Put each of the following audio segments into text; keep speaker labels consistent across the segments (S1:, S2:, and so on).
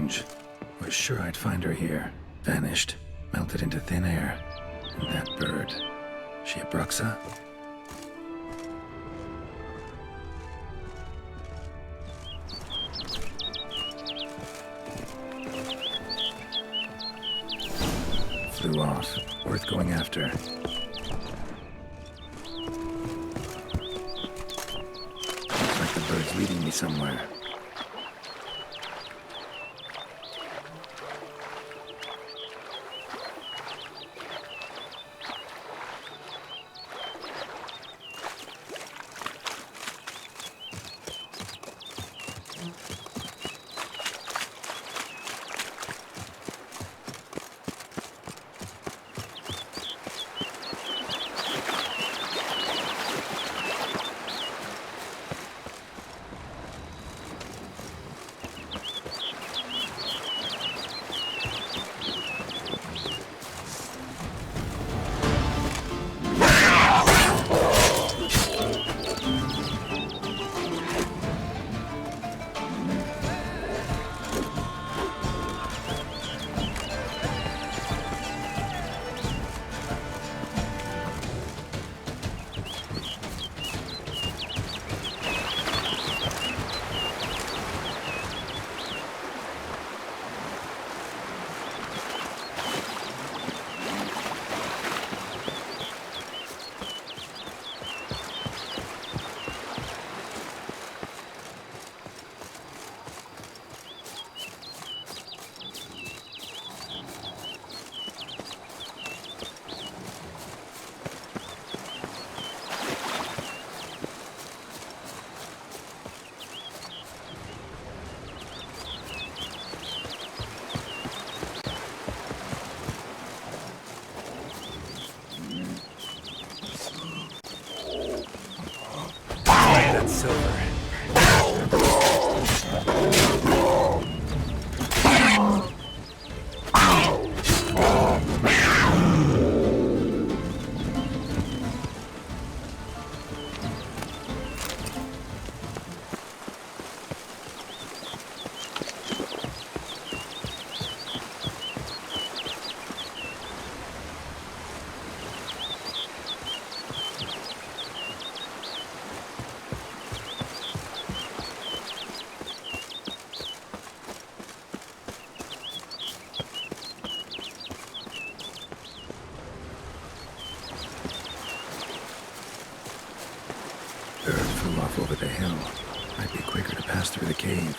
S1: strange. Was sure I'd find her here. Vanished. Melted into thin air. And that bird. She a Bruxa? Flew off. Worth going after. Looks like the bird's leading me somewhere. Over the hill. Might be quicker to pass through the cave.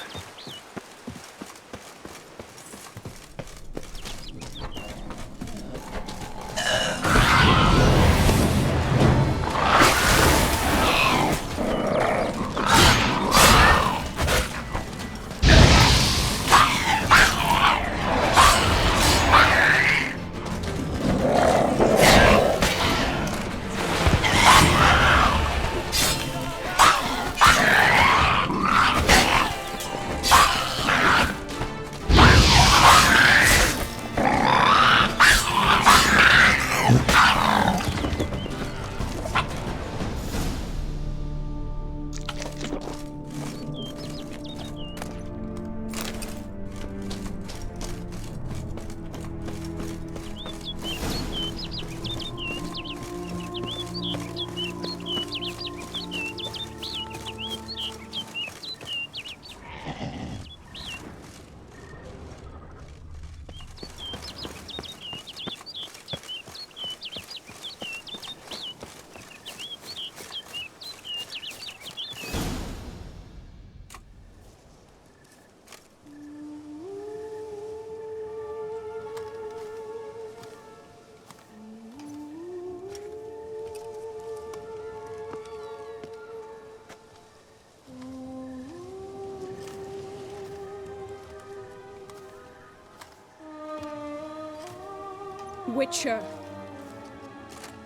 S2: Witcher.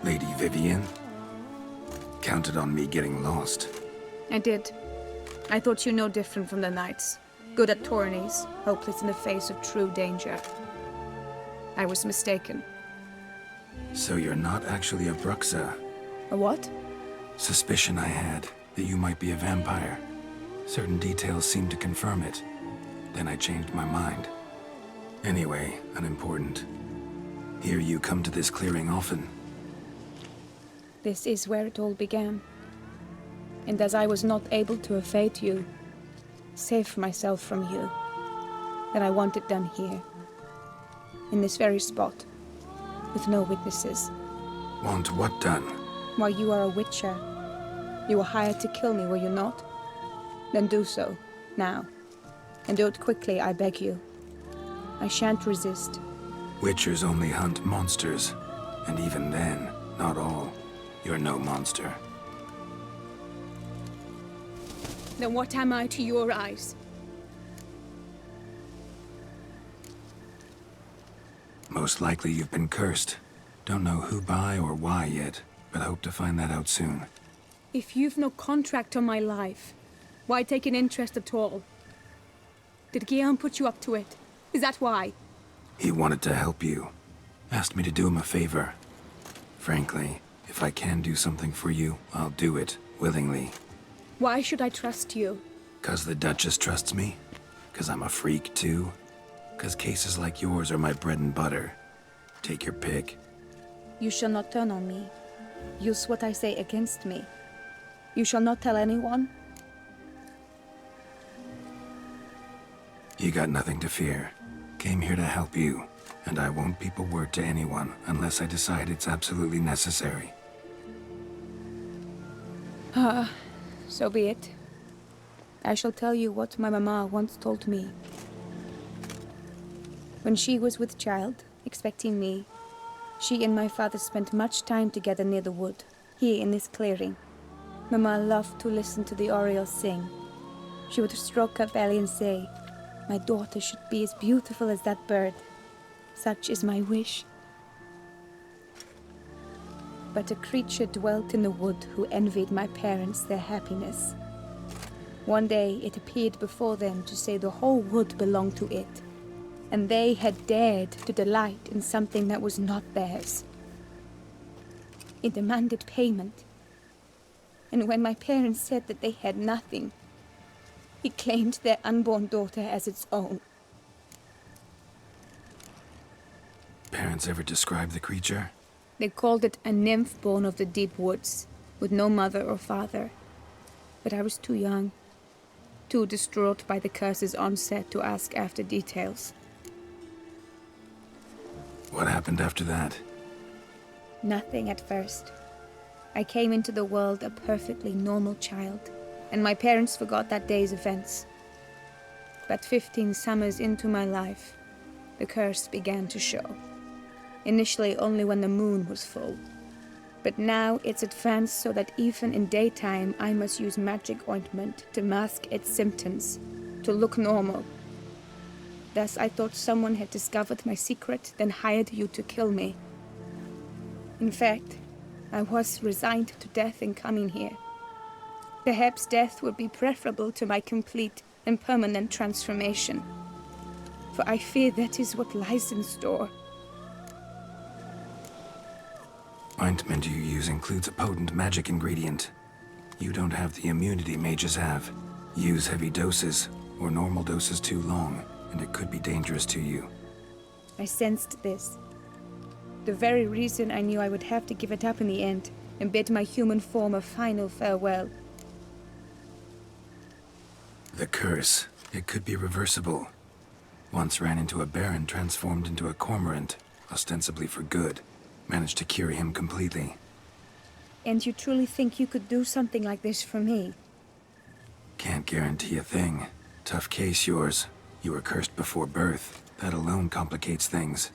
S1: Lady Vivian? Counted on me getting lost.
S2: I did. I thought you no different from the knights. Good at tourneys, hopeless in the face of true danger. I was mistaken.
S1: So you're not actually a Bruxa?
S2: A what?
S1: Suspicion I had, that you might be a vampire. Certain details seem to confirm it. Then I changed my mind. Anyway, unimportant. Hear you come to this clearing often.
S2: This is where it all began. And as I was not able to evade you, save myself from you, then I want it done here. In this very spot. With no witnesses.
S1: Want what done?
S2: Why, you are a witcher. You were hired to kill me, were you not? Then do so, now. And do it quickly, I beg you. I shan't resist.
S1: Witchers only hunt monsters. And even then, not all. You're no monster.
S2: Then what am I to your eyes?
S1: Most likely you've been cursed. Don't know who by or why yet, but hope to find that out soon.
S2: If you've no contract on my life, why take an interest at all? Did Guillaume put you up to it? Is that why?
S1: He wanted to help you. Asked me to do him a favor. Frankly, if I can do something for you, I'll do it, willingly.
S2: Why should I trust you?
S1: 'Cause the Duchess trusts me? 'Cause I'm a freak, too? 'Cause cases like yours are my bread and butter. Take your pick.
S2: You shall not turn on me. Use what I say against me. You shall not tell anyone?
S1: You got nothing to fear. Came here to help you, and I won't peep a word to anyone unless I decide it's absolutely necessary.
S2: So be it. I shall tell you what my mama once told me. When she was with child, expecting me, she and my father spent much time together near the wood, here in this clearing. Mama loved to listen to the orioles sing. She would stroke her belly and say, "My daughter should be as beautiful as that bird. Such is my wish." But a creature dwelt in the wood who envied my parents their happiness. One day it appeared before them to say the whole wood belonged to it, and they had dared to delight in something that was not theirs. It demanded payment, and when my parents said that they had nothing, it claimed their unborn daughter as its own.
S1: Parents ever describe the creature?
S2: They called it a nymph born of the deep woods, with no mother or father. But I was too young, too distraught by the curse's onset to ask after details.
S1: What happened after that?
S2: Nothing at first. I came into the world a perfectly normal child, and my parents forgot that day's events. But 15 summers into my life, the curse began to show. Initially only when the moon was full. But now it's advanced so that even in daytime I must use magic ointment to mask its symptoms, to look normal. Thus I thought someone had discovered my secret, then hired you to kill me. In fact, I was resigned to death in coming here. Perhaps death would be preferable to my complete and permanent transformation. For I fear that is what lies in store.
S1: Ointment you use includes a potent magic ingredient. You don't have the immunity mages have. Use heavy doses, or normal doses too long, and it could be dangerous to you.
S2: I sensed this. The very reason I knew I would have to give it up in the end, and bid my human form a final farewell.
S1: The curse, it could be reversible. Once ran into a baron transformed into a cormorant, ostensibly for good. Managed to cure him completely.
S2: And you truly think you could do something like this for me?
S1: Can't guarantee a thing. Tough case, yours. You were cursed before birth. That alone complicates things.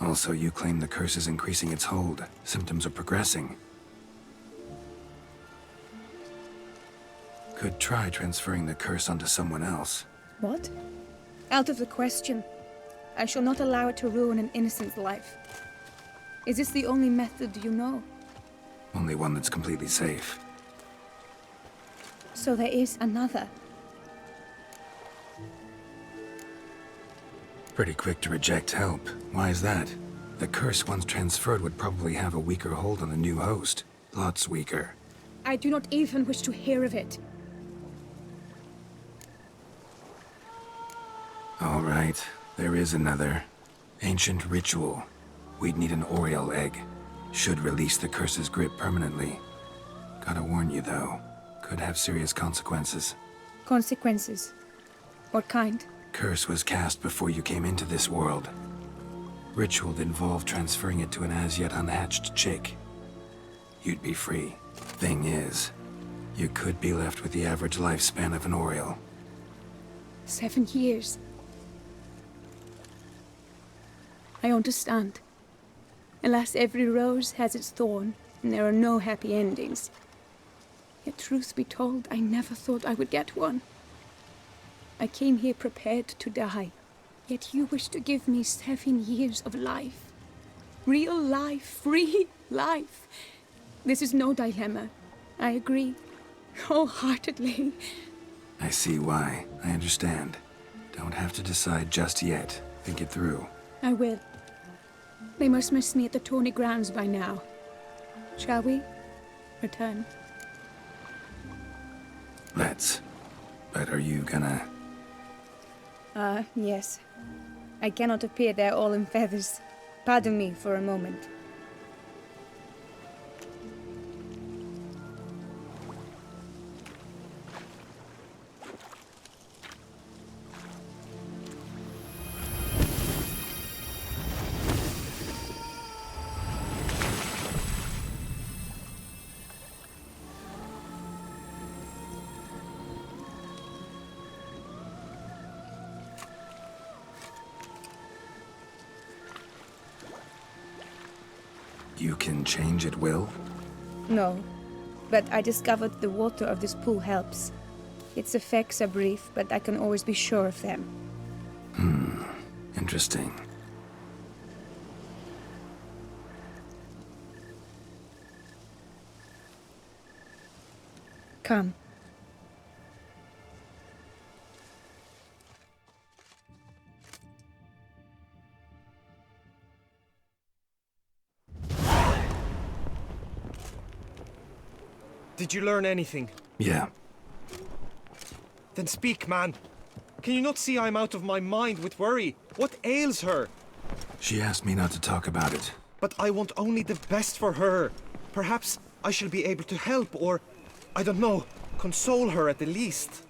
S1: Also, you claim the curse is increasing its hold. Symptoms are progressing. Could try transferring the curse onto someone else.
S2: What? Out of the question. I shall not allow it to ruin an innocent's life. Is this the only method you know?
S1: Only one that's completely safe.
S2: So there is another.
S1: Pretty quick to reject help. Why is that? The curse once transferred would probably have a weaker hold on the new host. Lots weaker.
S2: I do not even wish to hear of it.
S1: All right, there is another. Ancient ritual. We'd need an Oriole egg. Should release the curse's grip permanently. Gotta warn you though, could have serious consequences.
S2: Consequences? What kind?
S1: Curse was cast before you came into this world. Ritual involved transferring it to an as-yet unhatched chick. You'd be free. Thing is, you could be left with the average lifespan of an Oriole.
S2: 7 years. I understand. Alas, every rose has its thorn, and there are no happy endings. Yet truth be told, I never thought I would get one. I came here prepared to die, yet you wish to give me 7 years of life. Real life, free life. This is no dilemma. I agree, wholeheartedly.
S1: I see why. I understand. Don't have to decide just yet. Think it through.
S2: I will. They must miss me at the tourney grounds by now. Shall we? Return.
S1: Let's. But are you gonna...
S2: Yes. I cannot appear there all in feathers. Pardon me for a moment.
S1: You can change at will?
S2: No, but I discovered the water of this pool helps. Its effects are brief, but I can always be sure of them.
S1: Interesting.
S2: Come.
S3: Did you learn anything?
S1: Yeah.
S3: Then speak, man. Can you not see I'm out of my mind with worry? What ails her?
S1: She asked me not to talk about it.
S3: But I want only the best for her. Perhaps I shall be able to help or, I don't know, console her at the least.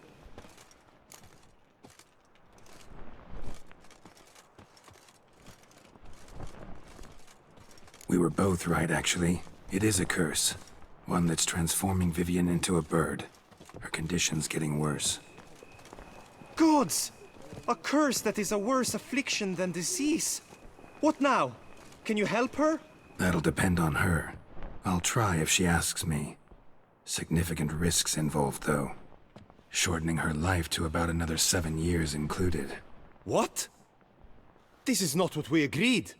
S1: We were both right, actually. It is a curse. One that's transforming Vivian into a bird. Her condition's getting worse.
S3: Gods! A curse that is a worse affliction than disease. What now? Can you help her?
S1: That'll depend on her. I'll try if she asks me. Significant risks involved, though. Shortening her life to about another 7 years included.
S3: What? This is not what we agreed.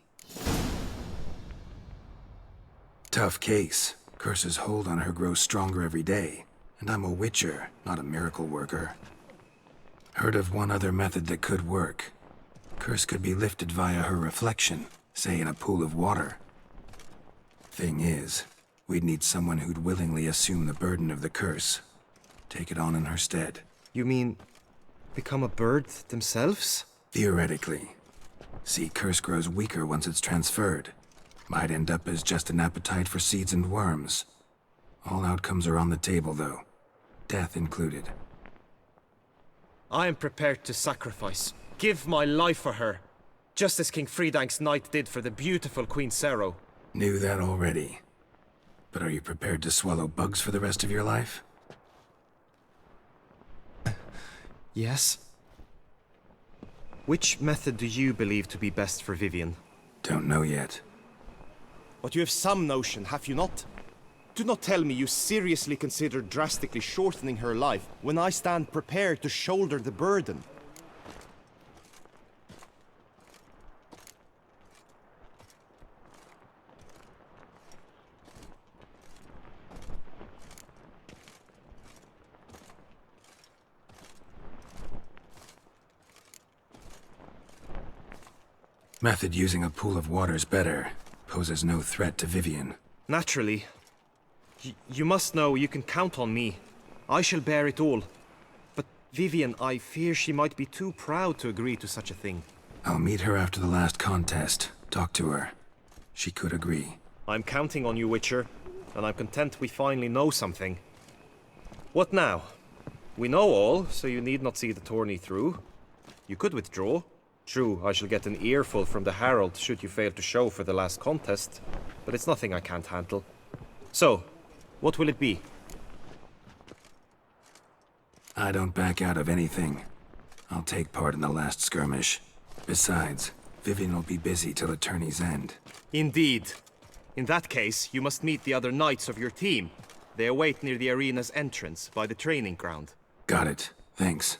S1: Tough case. Curse's hold on her grows stronger every day. And I'm a witcher, not a miracle worker. Heard of one other method that could work. Curse could be lifted via her reflection, say in a pool of water. Thing is, we'd need someone who'd willingly assume the burden of the curse. Take it on in her stead.
S3: You mean, become a bird themselves?
S1: Theoretically. See, curse grows weaker once it's transferred. Might end up as just an appetite for seeds and worms. All outcomes are on the table, though. Death included.
S3: I am prepared to sacrifice. Give my life for her. Just as King Fridank's knight did for the beautiful Queen Sero.
S1: Knew that already. But are you prepared to swallow bugs for the rest of your life?
S3: Yes. Which method do you believe to be best for Vivian?
S1: Don't know yet.
S3: But you have some notion, have you not? Do not tell me you seriously consider drastically shortening her life when I stand prepared to shoulder the burden.
S1: Method using a pool of water's better. Poses no threat to Vivian.
S3: Naturally. You must know you can count on me. I shall bear it all. But Vivian, I fear she might be too proud to agree to such a thing.
S1: I'll meet her after the last contest. Talk to her. She could agree.
S3: I'm counting on you, Witcher, and I'm content we finally know something. What now? We know all, so you need not see the tourney through. You could withdraw. True, I shall get an earful from the Herald should you fail to show for the last contest, but it's nothing I can't handle. So, what will it be?
S1: I don't back out of anything. I'll take part in the last skirmish. Besides, Vivian will be busy till the tourney's end.
S3: Indeed. In that case, you must meet the other knights of your team. They await near the arena's entrance, by the training ground.
S1: Got it. Thanks.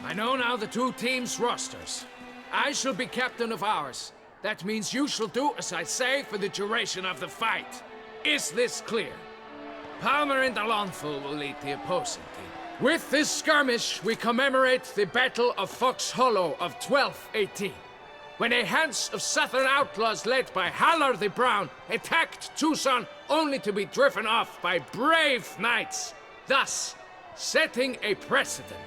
S4: I know now the two teams' rosters. I shall be captain of ours. That means you shall do as I say for the duration of the fight. Is this clear? Palmer and Alonful will lead the opposing team. With this skirmish, we commemorate the Battle of Fox Hollow of 1218, when a hands of southern outlaws led by Halar the Brown attacked Tucson only to be driven off by brave knights, thus setting a precedent.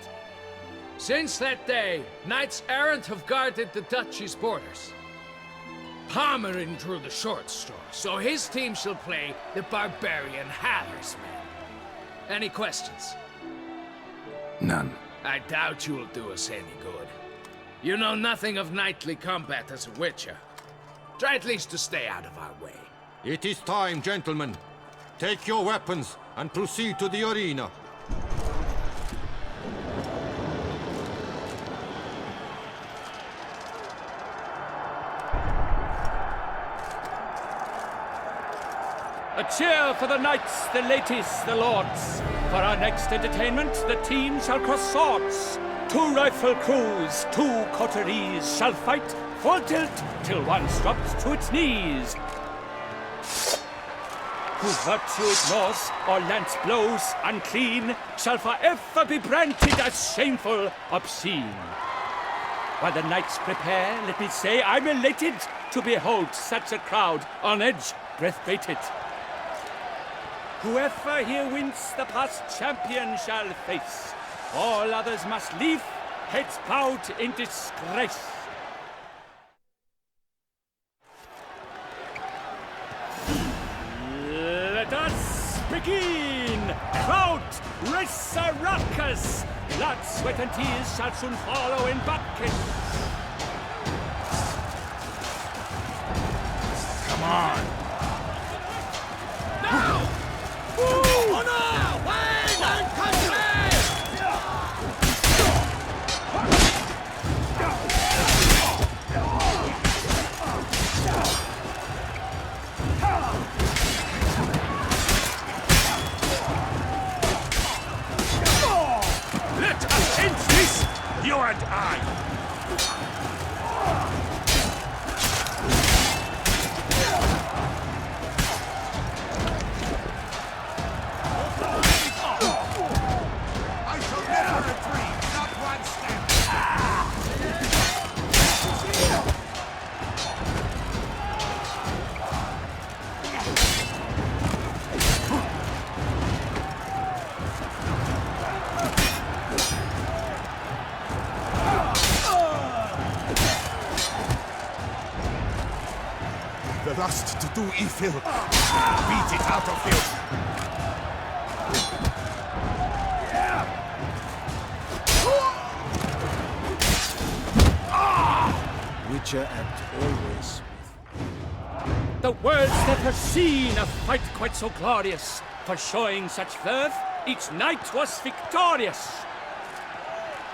S4: Since that day, knights errant have guarded the duchy's borders. Palmerin drew the short straw, so his team shall play the barbarian Halar's men. Any questions?
S1: None.
S4: I doubt you will do us any good. You know nothing of knightly combat as a witcher. Try at least to stay out of our way.
S5: It is time, gentlemen. Take your weapons and proceed to the arena.
S6: A cheer for the knights, the ladies, the lords. For our next entertainment, the team shall cross swords. 2 rifle crews, 2 coteries shall fight full tilt till one drops to its knees. Who virtue ignores or lance blows unclean shall forever be branded as shameful, obscene. While the knights prepare, let me say I'm elated to behold such a crowd on edge, breath-baited. Whoever here wins the past champion shall face. All others must leave, heads bowed in disgrace. Let us begin! Crowd, race a ruckus! Blood, sweat and tears shall soon follow in buckets.
S5: Come on!
S4: Now! Honor! Wayne and country!
S6: Let us end this, you and I!
S5: The lust to do evil. Beat it out of you. Witcher act always.
S6: The world's never seen a fight quite so glorious. For showing such verve, each knight was victorious.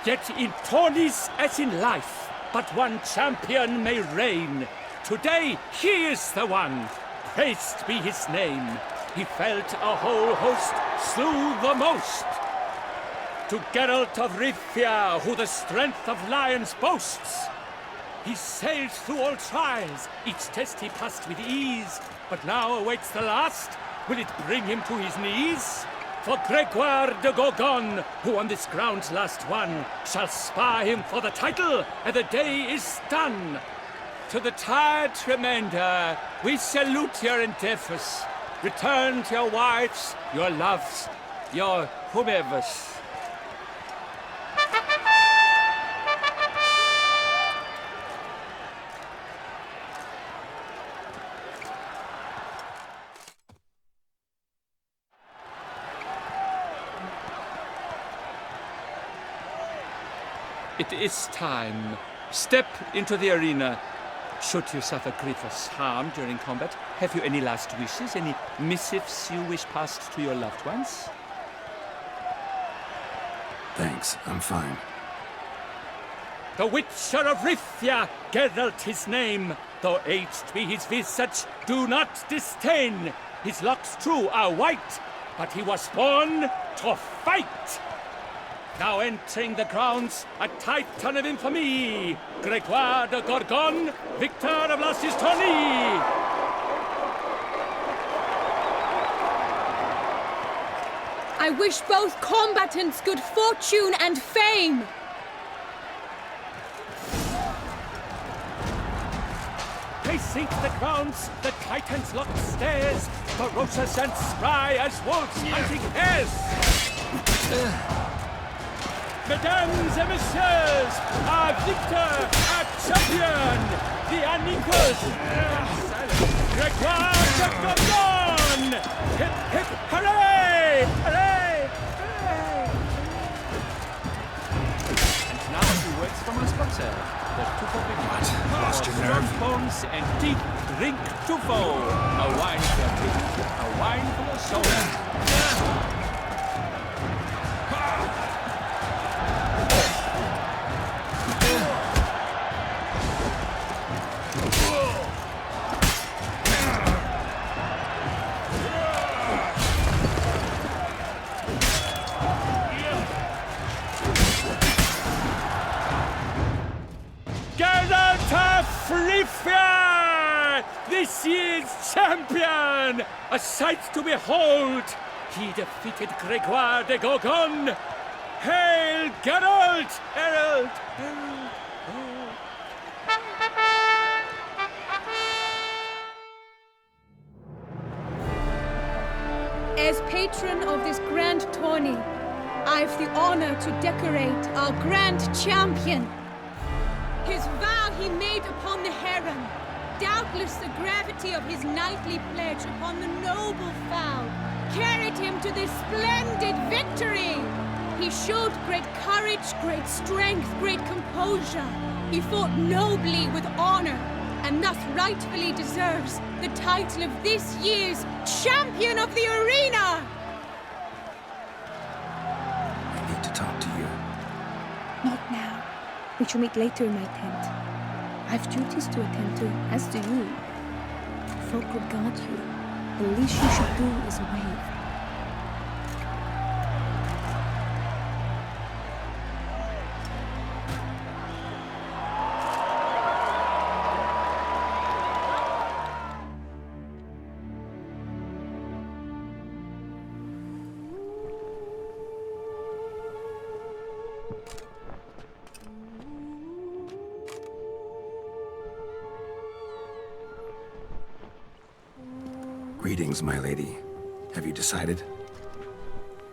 S6: Yet in tourneys as in life, but one champion may reign. Today, he is the one. Praised be his name. He felt a whole host, slew the most. To Geralt of Rivia, who the strength of lions boasts. He sailed through all trials, each test he passed with ease. But now awaits the last. Will it bring him to his knees? For Gregoire de Gorgon, who on this ground last won, shall spar him for the title, and the day is done. To the tired remainder, we salute your endeavors. Return to your wives, your loves, your whomevers. It is time. Step into the arena. Should you suffer grievous harm during combat, have you any last wishes, any missives you wish passed to your loved ones?
S1: Thanks, I'm fine.
S6: The Witcher of Rithia, Geralt his name. Though aged be his visage, do not disdain. His locks true are white, but he was born to fight. Now entering the grounds, a titan of infamy, Gregoire de Gorgon, victor of last his tourney.
S2: I wish both combatants good fortune and fame.
S6: Pacing the grounds, the titan's locked stairs, ferocious and spry as wolves hunting hares. Mesdames et messieurs, our victor, our champion, the unequaled, Gregoire de Gorgon! Hip, hip, hooray! Hooray! Hooray! And now a few words from our sponsor, the Tufo
S1: Lost your nerve?
S6: Strong bones and deep drink Tufo. A wine for your drink, a wine for your soul. This year's champion! A sight to behold! He defeated Gregoire de Gorgon! Hail Geralt! Herald! Herald! Herald!
S2: As patron of this grand tourney, I've the honor to decorate our grand champion. His vow he made upon the harem, doubtless the gravity of his knightly pledge upon the noble vow, carried him to this splendid victory. He showed great courage, great strength, great composure. He fought nobly with honor, and thus rightfully deserves the title of this year's Champion of the Arena!
S1: I need to talk to you.
S2: Not now. We shall meet later in my tent. I've duties to attend to, as do you. Folk regard you. The least you should do is wave.
S1: Greetings, my lady. Have you decided?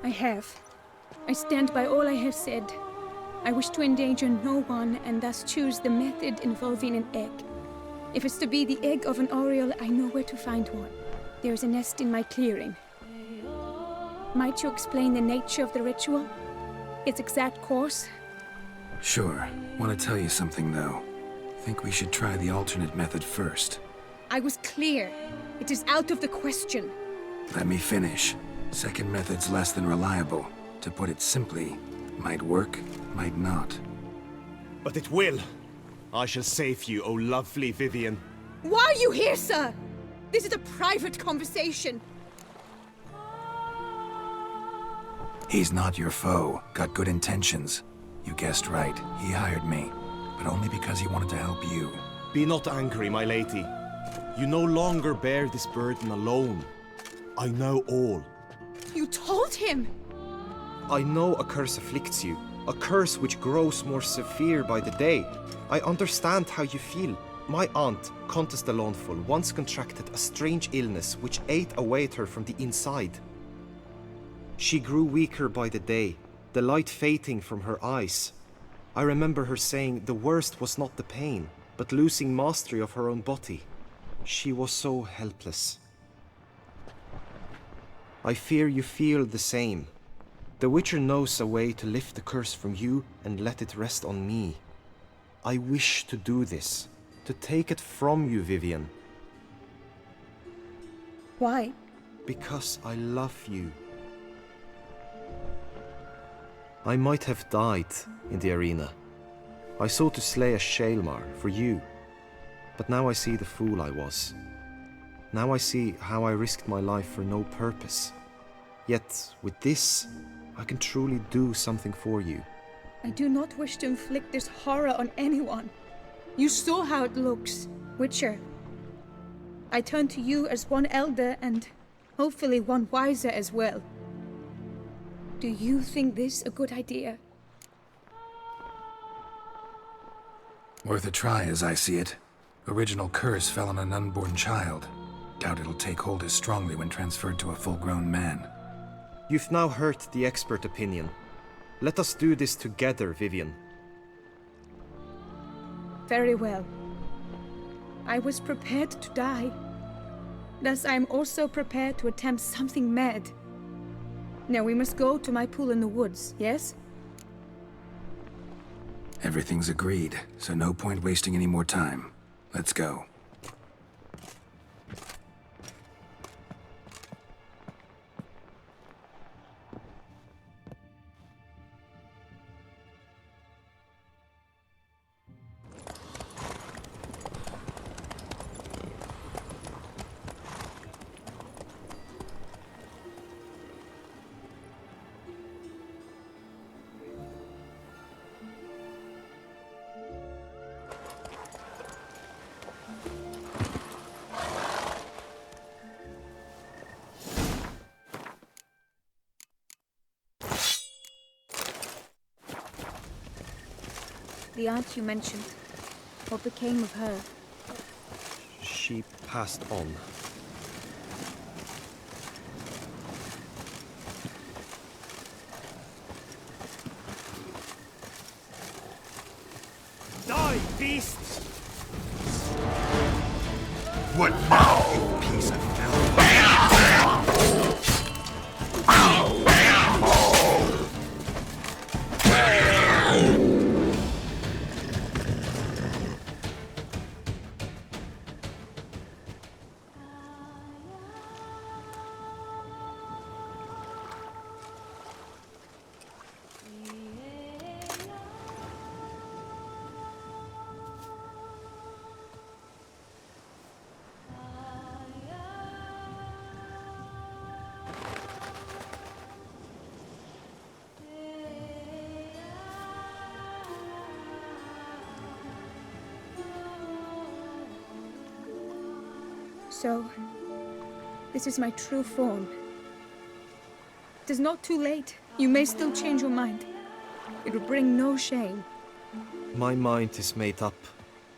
S2: I have. I stand by all I have said. I wish to endanger no one, and thus choose the method involving an egg. If it's to be the egg of an oriole, I know where to find one. There is a nest in my clearing. Might you explain the nature of the ritual? Its exact course?
S1: Sure. Want to tell you something, though. Think we should try the alternate method first.
S2: I was clear. It is out of the question.
S1: Let me finish. Second method's less than reliable. To put it simply, might work, might not.
S3: But it will. I shall save you, O lovely Vivian.
S2: Why are you here, sir? This is a private conversation.
S1: He's not your foe. Got good intentions. You guessed right. He hired me. But only because he wanted to help you.
S3: Be not angry, my lady. You no longer bear this burden alone. I know all.
S2: You told him!
S3: I know a curse afflicts you. A curse which grows more severe by the day. I understand how you feel. My aunt, Countess de Lawnful, once contracted a strange illness which ate away at her from the inside. She grew weaker by the day, the light fading from her eyes. I remember her saying the worst was not the pain, but losing mastery of her own body. She was so helpless. I fear you feel the same. The Witcher knows a way to lift the curse from you and let it rest on me. I wish to do this, to take it from you, Vivian.
S2: Why?
S3: Because I love you. I might have died in the arena. I sought to slay a Shaelmar for you. But now I see the fool I was. Now I see how I risked my life for no purpose. Yet, with this, I can truly do something for you.
S2: I do not wish to inflict this horror on anyone. You saw how it looks, Witcher. I turn to you as one elder and hopefully one wiser as well. Do you think this a good idea?
S1: Worth a try, as I see it. Original curse fell on an unborn child. Doubt it'll take hold as strongly when transferred to a full-grown man.
S3: You've now heard the expert opinion. Let us do this together, Vivian.
S2: Very well. I was prepared to die. Thus I am also prepared to attempt something mad. Now we must go to my pool in the woods, yes?
S1: Everything's agreed, so no point wasting any more time. Let's go.
S2: The aunt you mentioned. What became of her?
S3: She passed on.
S6: Die, beast!
S5: What now, you piece of
S2: So, this is my true form. It is not too late. You may still change your mind. It will bring no shame.
S3: My mind is made up.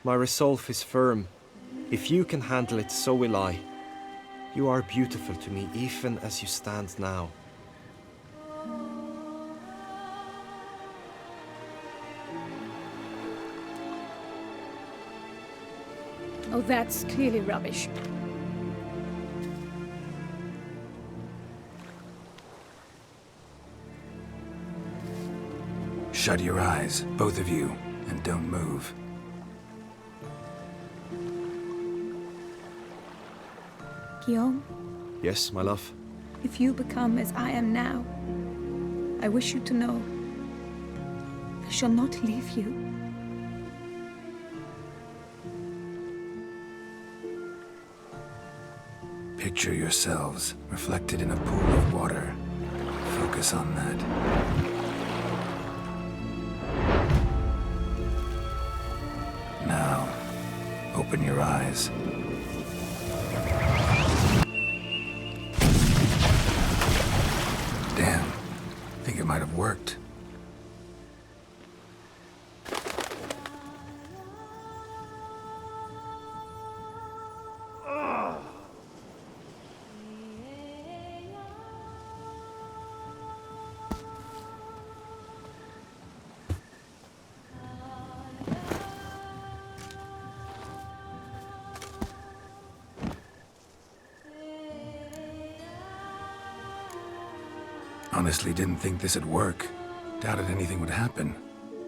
S3: My resolve is firm. If you can handle it, so will I. You are beautiful to me, even as you stand now.
S2: Oh, that's clearly rubbish.
S1: Shut your eyes, both of you, and don't move.
S2: Guillaume,
S3: Yes, my love?
S2: if you become as I am now, I wish you to know I shall not leave you.
S1: Picture yourselves reflected in a pool of water. Focus on that. Now, open your eyes. Damn, think it might have worked. Honestly didn't think this'd work. Doubted anything would happen.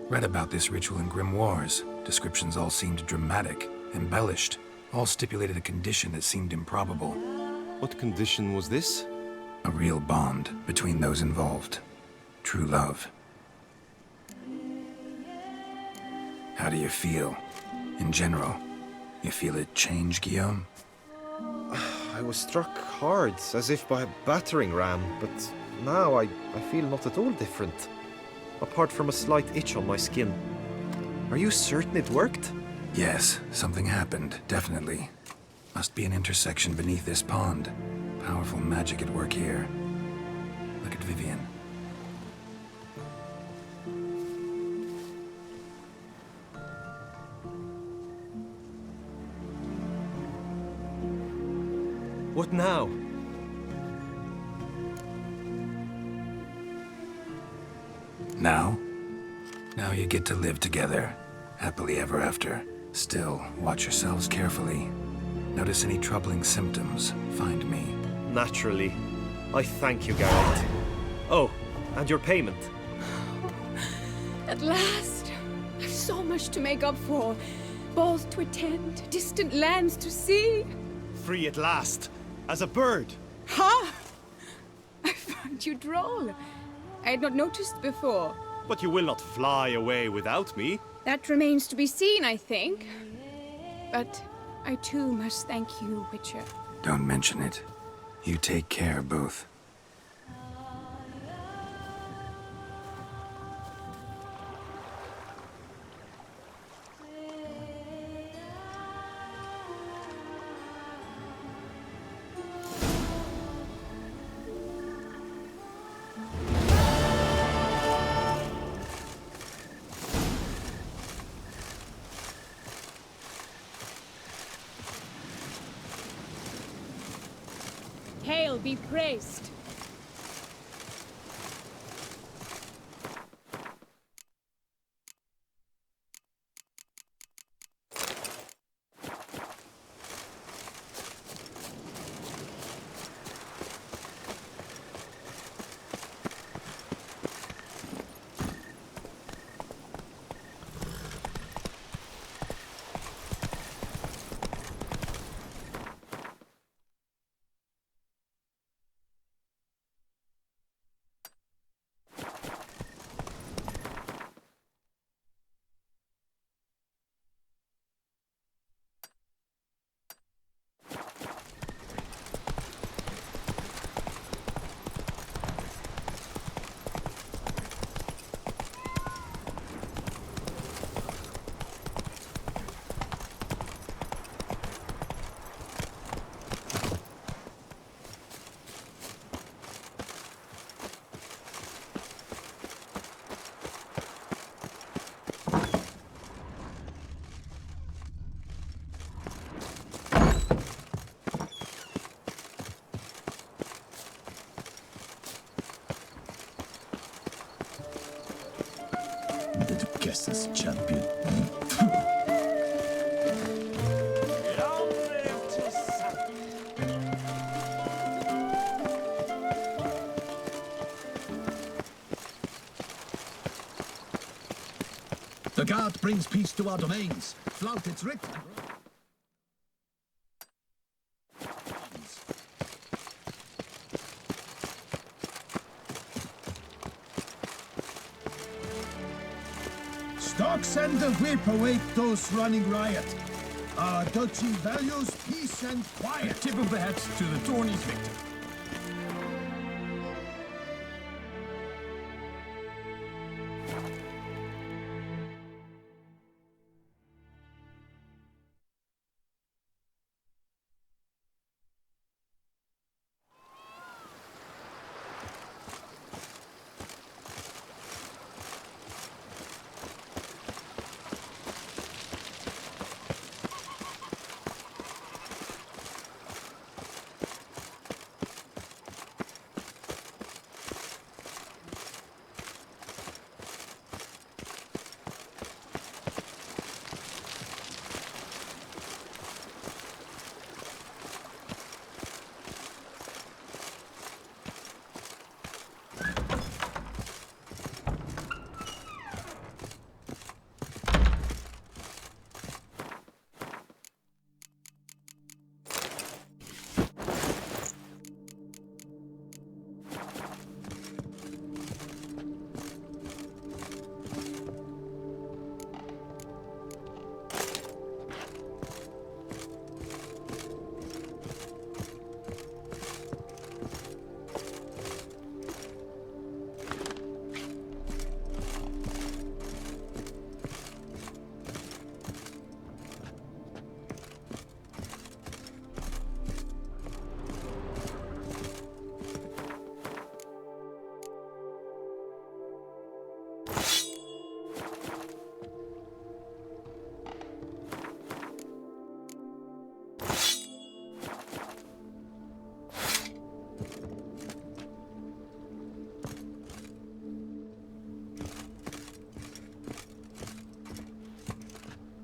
S1: Read about this ritual in grimoires. Descriptions all seemed dramatic, embellished. All stipulated a condition that seemed improbable.
S3: What condition was this?
S1: A real bond between those involved. True love. How do you feel? In general, you feel it change, Guillaume?
S3: I was struck hard, as if by a battering ram, but now I feel not at all different. Apart from a slight itch on my skin. Are you certain it worked?
S1: Yes, something happened, definitely. Must be an intersection beneath this pond. Powerful magic at work here. Look at Vivian.
S3: What now?
S1: Now? Now you get to live together. Happily ever after. Still, watch yourselves carefully. Notice any troubling symptoms, find me.
S3: Naturally. I thank you, Geralt. Oh, and your payment.
S2: At last! I've so much to make up for. Balls to attend, distant lands to see.
S3: Free at last. As a bird.
S2: Ha! I found you droll. I had not noticed before.
S3: But you will not fly away without me.
S2: That remains to be seen, I think. But I too must thank you, Witcher.
S1: Don't mention it. You take care, both.
S2: Hail be praised.
S7: The guest's champion. The guard brings peace to our domains. Flout its writ.
S8: Stocks and the whip await those running riot. Our duchy values peace and quiet.
S7: Tip of the hat to the tourney's victor.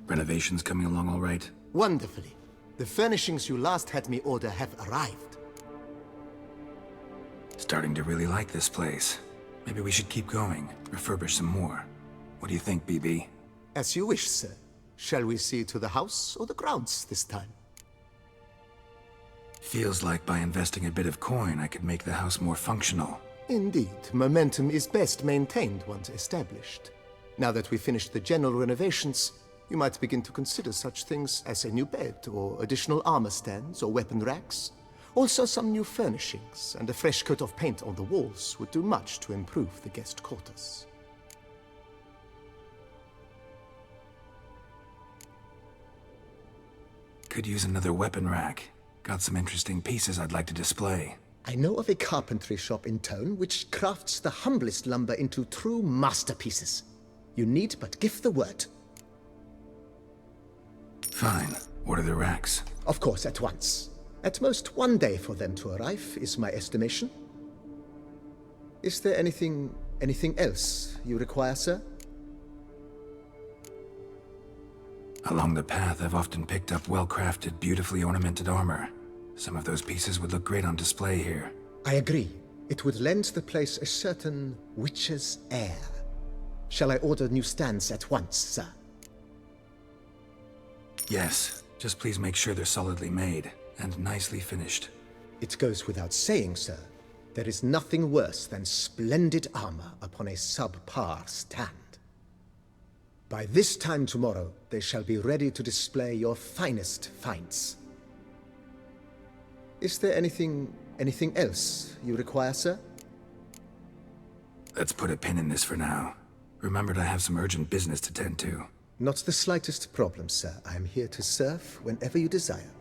S1: Renovations coming along all right?
S9: Wonderfully. The furnishings you last had me order have arrived.
S1: Starting to really like this place. Maybe we should keep going, refurbish some more. What do you think, BB?
S9: As you wish, sir. Shall we see to the house or the grounds this time?
S1: Feels like by investing a bit of coin, I could make the house more functional.
S9: Indeed, momentum is best maintained once established. Now that we've finished the general renovations, you might begin to consider such things as a new bed, or additional armor stands, or weapon racks. Also, some new furnishings and a fresh coat of paint on the walls would do much to improve the guest quarters.
S1: Could use another weapon rack. Got some interesting pieces I'd like to display.
S9: I know of a carpentry shop in town which crafts the humblest lumber into true masterpieces. You need but give the word.
S1: Fine. Order the racks.
S9: Of course, at once. At most 1 day for them to arrive, is my estimation. Is there anything else you require, sir?
S1: Along the path, I've often picked up well-crafted, beautifully ornamented armor. Some of those pieces would look great on display here.
S9: I agree. It would lend the place a certain witch's air. Shall I order new stands at once, sir?
S1: Yes. Just please make sure they're solidly made and nicely finished.
S9: It goes without saying, sir. There is nothing worse than splendid armor upon a subpar stand. By this time tomorrow, they shall be ready to display your finest finds. Is there anything else you require, sir?
S1: Let's put a pin in this for now. Remembered I have some urgent business to tend to.
S9: Not the slightest problem, sir. I am here to serve whenever you desire.